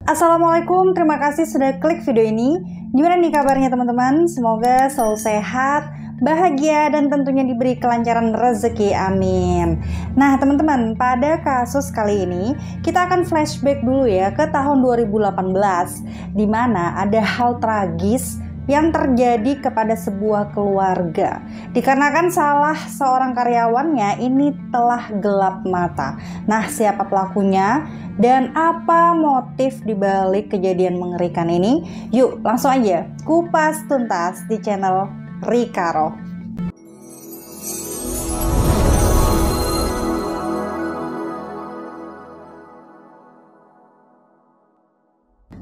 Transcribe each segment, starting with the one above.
Assalamualaikum, terima kasih sudah klik video ini. Gimana nih kabarnya teman-teman? Semoga selalu sehat, bahagia, dan tentunya diberi kelancaran rezeki, amin. Nah teman-teman, pada kasus kali ini kita akan flashback dulu ya ke tahun 2018, di mana ada hal tragis yang terjadi kepada sebuah keluarga dikarenakan salah seorang karyawannya ini telah gelap mata. Nah, siapa pelakunya dan apa motif dibalik kejadian mengerikan ini? Yuk langsung aja kupas tuntas di channel Rikaro.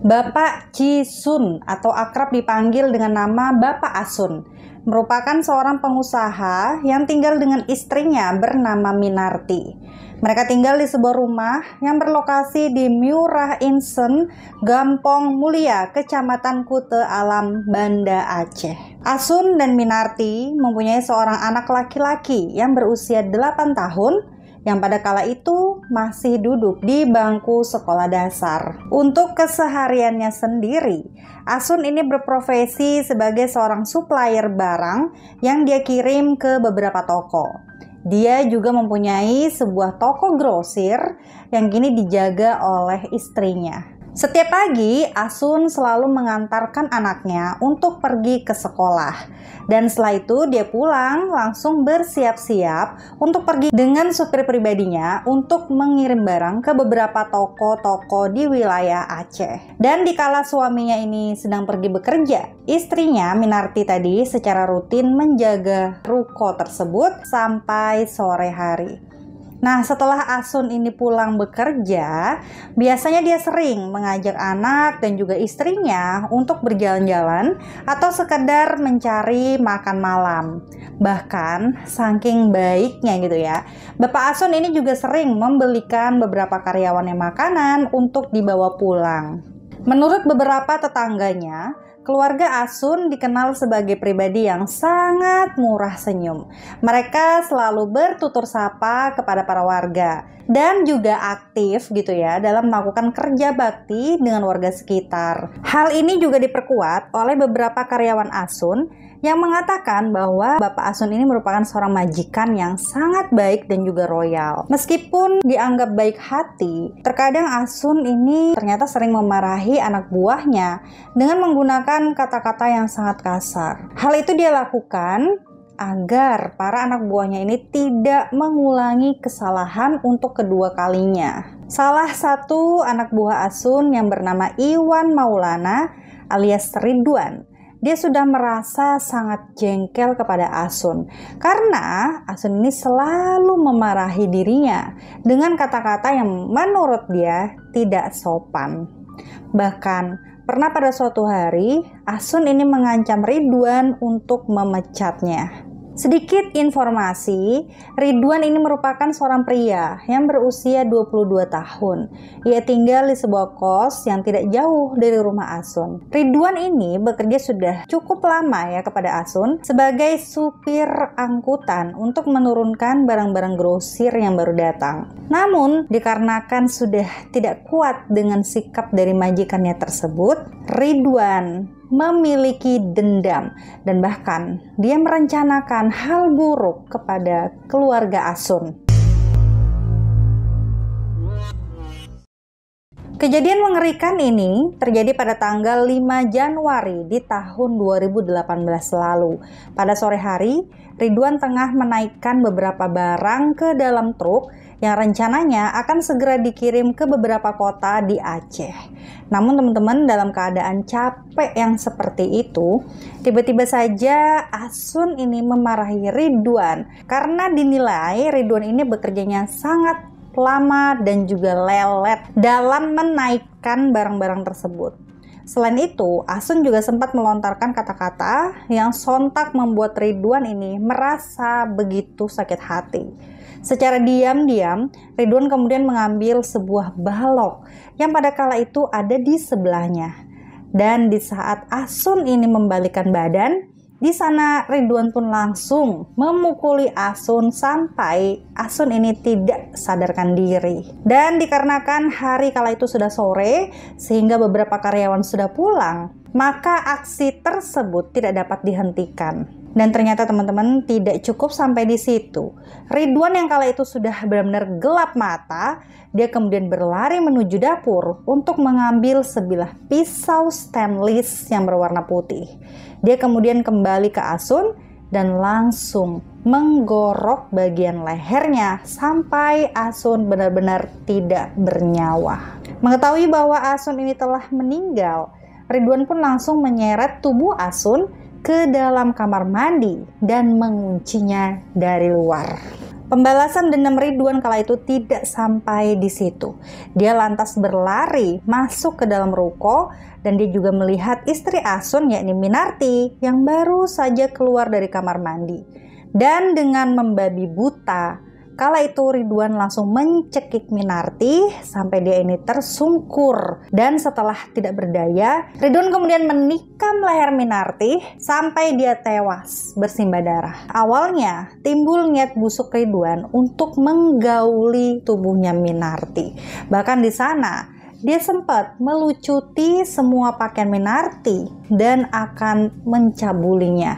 Bapak Ji Sun atau akrab dipanggil dengan nama Bapak Asun merupakan seorang pengusaha yang tinggal dengan istrinya bernama Minarti. Mereka tinggal di sebuah rumah yang berlokasi di Murah Insen, Gampong Mulia, Kecamatan Kute Alam, Banda Aceh. Asun dan Minarti mempunyai seorang anak laki-laki yang berusia 8 tahun yang pada kala itu masih duduk di bangku sekolah dasar. Untuk kesehariannya sendiri, Asun ini berprofesi sebagai seorang supplier barang yang dia kirim ke beberapa toko. Dia juga mempunyai sebuah toko grosir yang kini dijaga oleh istrinya. Setiap pagi, Asun selalu mengantarkan anaknya untuk pergi ke sekolah. Dan setelah itu dia pulang langsung bersiap-siap untuk pergi dengan supir pribadinya untuk mengirim barang ke beberapa toko-toko di wilayah Aceh. Dan dikala suaminya ini sedang pergi bekerja, istrinya Minarti tadi secara rutin menjaga ruko tersebut sampai sore hari. Nah, setelah Asun ini pulang bekerja, biasanya dia sering mengajak anak dan juga istrinya untuk berjalan-jalan atau sekedar mencari makan malam. Bahkan, saking baiknya gitu ya, Bapak Asun ini juga sering membelikan beberapa karyawannya makanan untuk dibawa pulang. Menurut beberapa tetangganya, keluarga Asun dikenal sebagai pribadi yang sangat murah senyum. Mereka selalu bertutur sapa kepada para warga dan juga aktif gitu ya dalam melakukan kerja bakti dengan warga sekitar. Hal ini juga diperkuat oleh beberapa karyawan Asun yang mengatakan bahwa Bapak Asun ini merupakan seorang majikan yang sangat baik dan juga royal. Meskipun dianggap baik hati, terkadang Asun ini ternyata sering memarahi anak buahnya dengan menggunakan kata-kata yang sangat kasar. Hal itu dia lakukan agar para anak buahnya ini tidak mengulangi kesalahan untuk kedua kalinya. Salah satu anak buah Asun yang bernama Iwan Maulana alias Ridwan, dia sudah merasa sangat jengkel kepada Asun karena Asun ini selalu memarahi dirinya dengan kata-kata yang menurut dia tidak sopan. Bahkan pernah pada suatu hari Asun ini mengancam Ridwan untuk memecatnya. Sedikit informasi, Ridwan ini merupakan seorang pria yang berusia 22 tahun. Ia tinggal di sebuah kos yang tidak jauh dari rumah Asun. Ridwan ini bekerja sudah cukup lama ya kepada Asun sebagai supir angkutan untuk menurunkan barang-barang grosir yang baru datang. Namun, dikarenakan sudah tidak kuat dengan sikap dari majikannya tersebut, Ridwan memiliki dendam dan bahkan dia merencanakan hal buruk kepada keluarga Asun. Kejadian mengerikan ini terjadi pada tanggal 5 Januari di tahun 2018 lalu. Pada sore hari, Ridwan tengah menaikkan beberapa barang ke dalam truk yang rencananya akan segera dikirim ke beberapa kota di Aceh. Namun teman-teman, dalam keadaan capek yang seperti itu, tiba-tiba saja Asun ini memarahi Ridwan karena dinilai Ridwan ini bekerjanya sangat lama dan juga lelet dalam menaikkan barang-barang tersebut. Selain itu, Asun juga sempat melontarkan kata-kata yang sontak membuat Ridwan ini merasa begitu sakit hati. Secara diam-diam, Ridwan kemudian mengambil sebuah balok yang pada kala itu ada di sebelahnya. Dan di saat Asun ini membalikkan badan, Di sana Ridwan pun langsung memukuli Asun sampai Asun ini tidak sadarkan diri. Dan dikarenakan hari kala itu sudah sore sehingga beberapa karyawan sudah pulang, maka aksi tersebut tidak dapat dihentikan. Dan ternyata teman-teman tidak cukup sampai di situ. Ridwan yang kala itu sudah benar-benar gelap mata, dia kemudian berlari menuju dapur untuk mengambil sebilah pisau stainless yang berwarna putih. Dia kemudian kembali ke Asun dan langsung menggorok bagian lehernya sampai Asun benar-benar tidak bernyawa. Mengetahui bahwa Asun ini telah meninggal, Ridwan pun langsung menyeret tubuh Asun ke dalam kamar mandi dan menguncinya dari luar. Pembalasan dendam Ridwan kala itu tidak sampai di situ. Dia lantas berlari masuk ke dalam ruko dan dia juga melihat istri Asun yakni Minarti yang baru saja keluar dari kamar mandi. Dan dengan membabi buta, kala itu Ridwan langsung mencekik Minarti sampai dia ini tersungkur. Dan setelah tidak berdaya, Ridwan kemudian menikam leher Minarti sampai dia tewas bersimbah darah. Awalnya timbul niat busuk Ridwan untuk menggauli tubuhnya Minarti. Bahkan di sana dia sempat melucuti semua pakaian Minarti dan akan mencabulinya.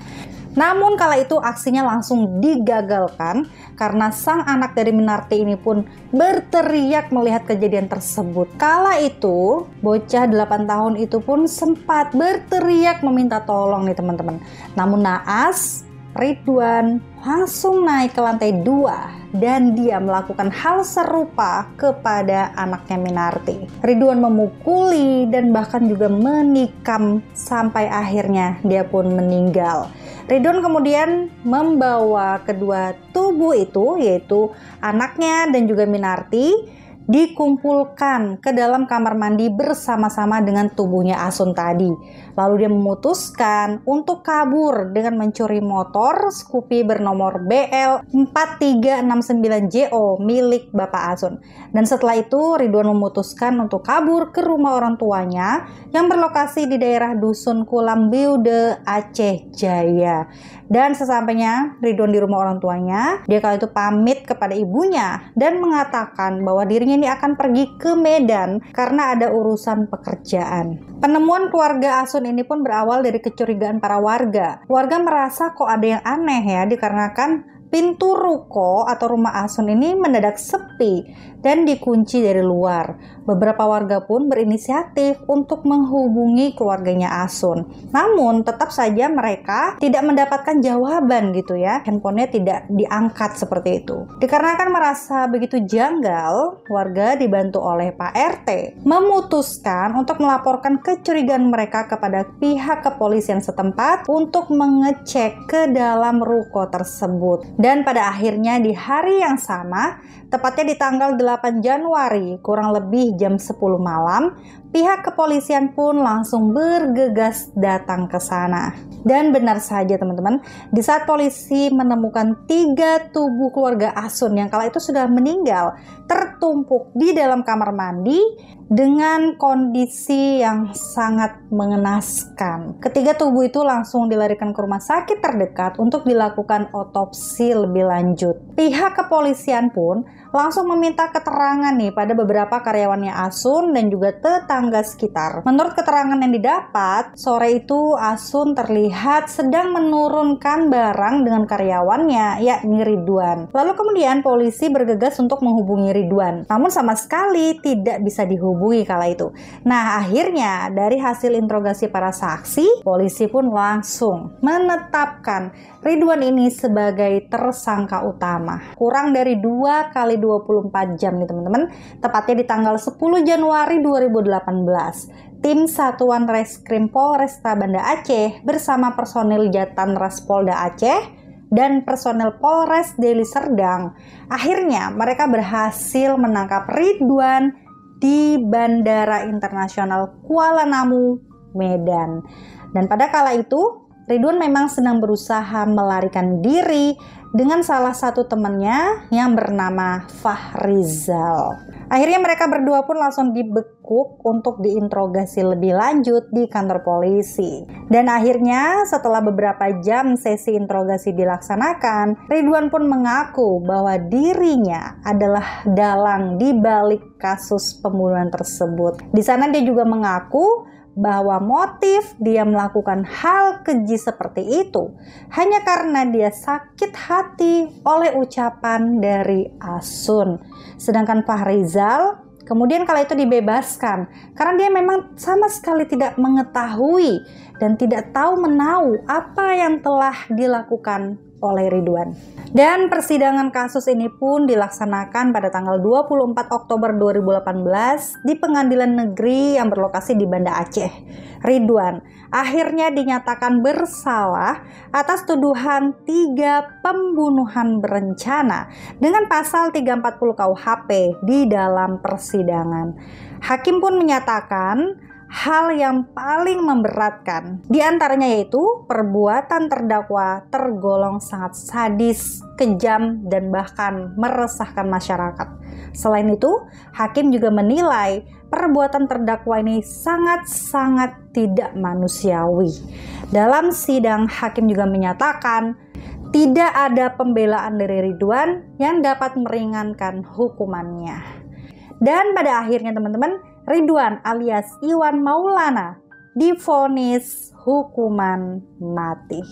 Namun kala itu aksinya langsung digagalkan karena sang anak dari Minarti ini pun berteriak melihat kejadian tersebut. Kala itu bocah 8 tahun itu pun sempat berteriak meminta tolong nih teman-teman. Namun naas, Ridwan langsung naik ke lantai 2 dan dia melakukan hal serupa kepada anaknya Minarti. Ridwan memukuli dan bahkan juga menikam sampai akhirnya dia pun meninggal. Ridwan kemudian membawa kedua tubuh itu, yaitu anaknya dan juga Minarti, dikumpulkan ke dalam kamar mandi bersama-sama dengan tubuhnya Asun tadi. Lalu dia memutuskan untuk kabur dengan mencuri motor Scoopy bernomor BL4369JO milik Bapak Asun. Dan setelah itu Ridwan memutuskan untuk kabur ke rumah orang tuanya yang berlokasi di daerah Dusun Kulam Beude, Aceh Jaya. Dan sesampainya Ridwan di rumah orang tuanya, dia kala itu pamit kepada ibunya dan mengatakan bahwa dirinya ini akan pergi ke Medan karena ada urusan pekerjaan. Penemuan keluarga Asun ini pun berawal dari kecurigaan para warga. Warga merasa kok ada yang aneh ya, dikarenakan pintu ruko atau rumah Asun ini mendadak sepi dan dikunci dari luar. Beberapa warga pun berinisiatif untuk menghubungi keluarganya Asun. Namun tetap saja mereka tidak mendapatkan jawaban gitu ya. Handphonenya tidak diangkat seperti itu. Dikarenakan merasa begitu janggal, warga dibantu oleh Pak RT memutuskan untuk melaporkan kecurigaan mereka kepada pihak kepolisian setempat untuk mengecek ke dalam ruko tersebut. Dan pada akhirnya di hari yang sama, tepatnya di tanggal 8 Januari, kurang lebih jam 10 malam, pihak kepolisian pun langsung bergegas datang ke sana. Dan benar saja teman-teman, di saat polisi menemukan 3 tubuh keluarga Asun yang kala itu sudah meninggal, tertumpuk di dalam kamar mandi dengan kondisi yang sangat mengenaskan. Ketiga tubuh itu langsung dilarikan ke rumah sakit terdekat untuk dilakukan otopsi lebih lanjut. Pihak kepolisian pun langsung meminta keterangan nih pada beberapa karyawannya Asun dan juga tetangga sekitar. Menurut keterangan yang didapat, sore itu Asun terlihat sedang menurunkan barang dengan karyawannya, yakni Ridwan. Lalu kemudian polisi bergegas untuk menghubungi Ridwan, namun sama sekali tidak bisa dihubungi kala itu. Nah, akhirnya dari hasil interogasi para saksi, polisi pun langsung menetapkan Ridwan ini sebagai tersangka utama. Kurang dari 2 kali 24 jam nih teman-teman, tepatnya di tanggal 10 Januari 2018. Tim Satuan Reskrim Polresta Banda Aceh bersama personil Jatan Ras Polda Aceh dan personel Polres Deli Serdang, akhirnya mereka berhasil menangkap Ridwan di Bandara Internasional Kuala Namu, Medan. Dan pada kala itu Ridwan memang sedang berusaha melarikan diri dengan salah satu temannya yang bernama Fahrizal. Akhirnya mereka berdua pun langsung dibekuk untuk diinterogasi lebih lanjut di kantor polisi. Dan akhirnya setelah beberapa jam sesi interogasi dilaksanakan, Ridwan pun mengaku bahwa dirinya adalah dalang di balik kasus pembunuhan tersebut. Di sana dia juga mengaku bahwa motif dia melakukan hal keji seperti itu hanya karena dia sakit hati oleh ucapan dari Asun. Sedangkan Fahrizal kemudian kala itu dibebaskan karena dia memang sama sekali tidak mengetahui dan tidak tahu menahu apa yang telah dilakukan oleh Ridwan. Dan persidangan kasus ini pun dilaksanakan pada tanggal 24 Oktober 2018 di Pengadilan Negeri yang berlokasi di Banda Aceh. Ridwan akhirnya dinyatakan bersalah atas tuduhan 3 pembunuhan berencana dengan pasal 340 KUHP di dalam persidangan. Hakim pun menyatakan hal yang paling memberatkan diantaranya yaitu perbuatan terdakwa tergolong sangat sadis, kejam, dan bahkan meresahkan masyarakat. Selain itu, hakim juga menilai perbuatan terdakwa ini sangat-sangat tidak manusiawi. Dalam sidang, hakim juga menyatakan tidak ada pembelaan dari Ridwan yang dapat meringankan hukumannya. Dan pada akhirnya teman-teman, Ridwan alias Iwan Maulana divonis hukuman mati.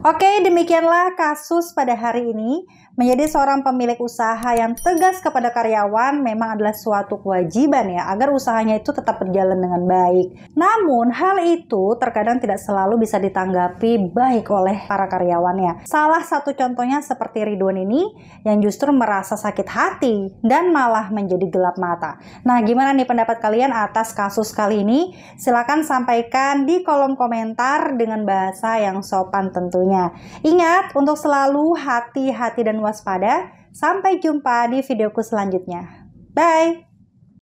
Oke, demikianlah kasus pada hari ini. Menjadi seorang pemilik usaha yang tegas kepada karyawan memang adalah suatu kewajiban ya, agar usahanya itu tetap berjalan dengan baik. Namun, hal itu terkadang tidak selalu bisa ditanggapi baik oleh para karyawannya. Salah satu contohnya seperti Ridwan ini, yang justru merasa sakit hati dan malah menjadi gelap mata. Nah, gimana nih pendapat kalian atas kasus kali ini? Silakan sampaikan di kolom komentar dengan bahasa yang sopan tentunya. Ingat untuk selalu hati-hati dan waspada. Sampai jumpa di videoku selanjutnya. Bye!